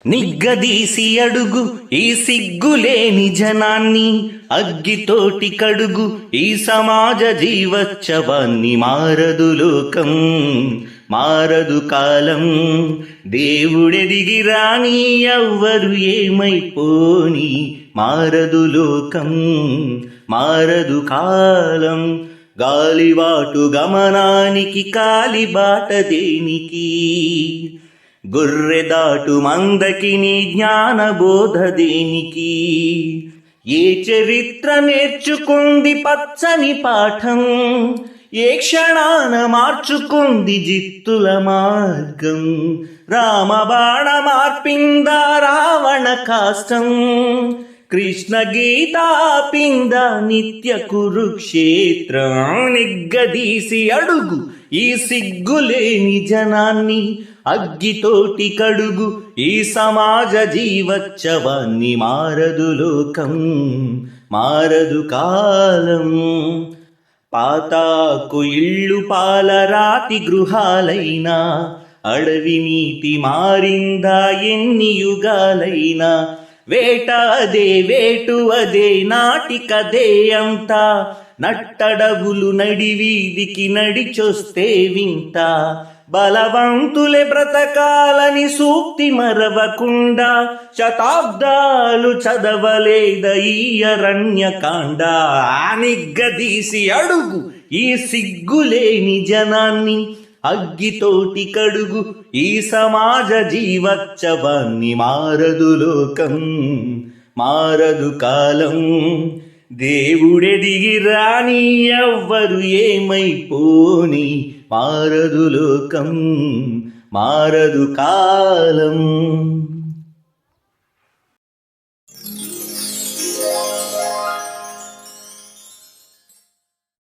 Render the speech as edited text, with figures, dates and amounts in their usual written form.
నిగ్గదీసి అడుగు ఈ సిగ్గులేని జనాన్ని, అగ్గితోటి కడుగు ఈ సమాజ జీవోత్సవాన్ని. మారదు లోకం, మారదు కాలం, దేవుడెదిగి రాని ఎవ్వరు ఏమైపోని. మారదు లోకం, మారదు కాలం, గాలివాటు గమనానికి కాలిబాట దేనికి. గొర్రెదాటు మందకి నీ జ్ఞానబోధ దేనికి. ఏ చరిత్ర నేర్చుకుంది పచ్చని పాఠం, ఏ క్షణాన మార్చుకుంది జిత్తుల మార్గం. రామబాణ మార్పిందా రావణ కాష్టం, కృష్ణ గీత పింద నిత్య కురుక్షేత్రం. నిగ్గదీసి అడుగు ఈ సిగ్గులేని జనాన్ని, అగ్గితోటి కడుగు ఈ సమాజ జీవోత్సవాన్ని. మారదు లోకం, మారదు కాలం, పాతాకు ఇళ్ళు పాలరాతి గృహాలైనా, అడవి నీటి మారిందా ఎన్ని యుగాలైనా. వేట అదే వేటు అదే నాటికదే అంతా, నట్టడవులు నడివీధికి నడిచొస్తే వింత. బలవంతులే బ్రతకాలని సూక్తి మరవకుండా, శతాబ్దాలు చదవలేద ఈ అరణ్యకాండ. నిగ్గదీసి అడుగు ఈ సిగ్గులేని జనాన్ని, అగ్గితోటి కడుగు ఈ సమాజ జీవోత్సవాన్ని. మారదు లోకం, మారదు కాలం, దేవుడెదిగి రాని ఎవ్వరు ఏమైపోని. మారదు లోకం, మారదు కాలం.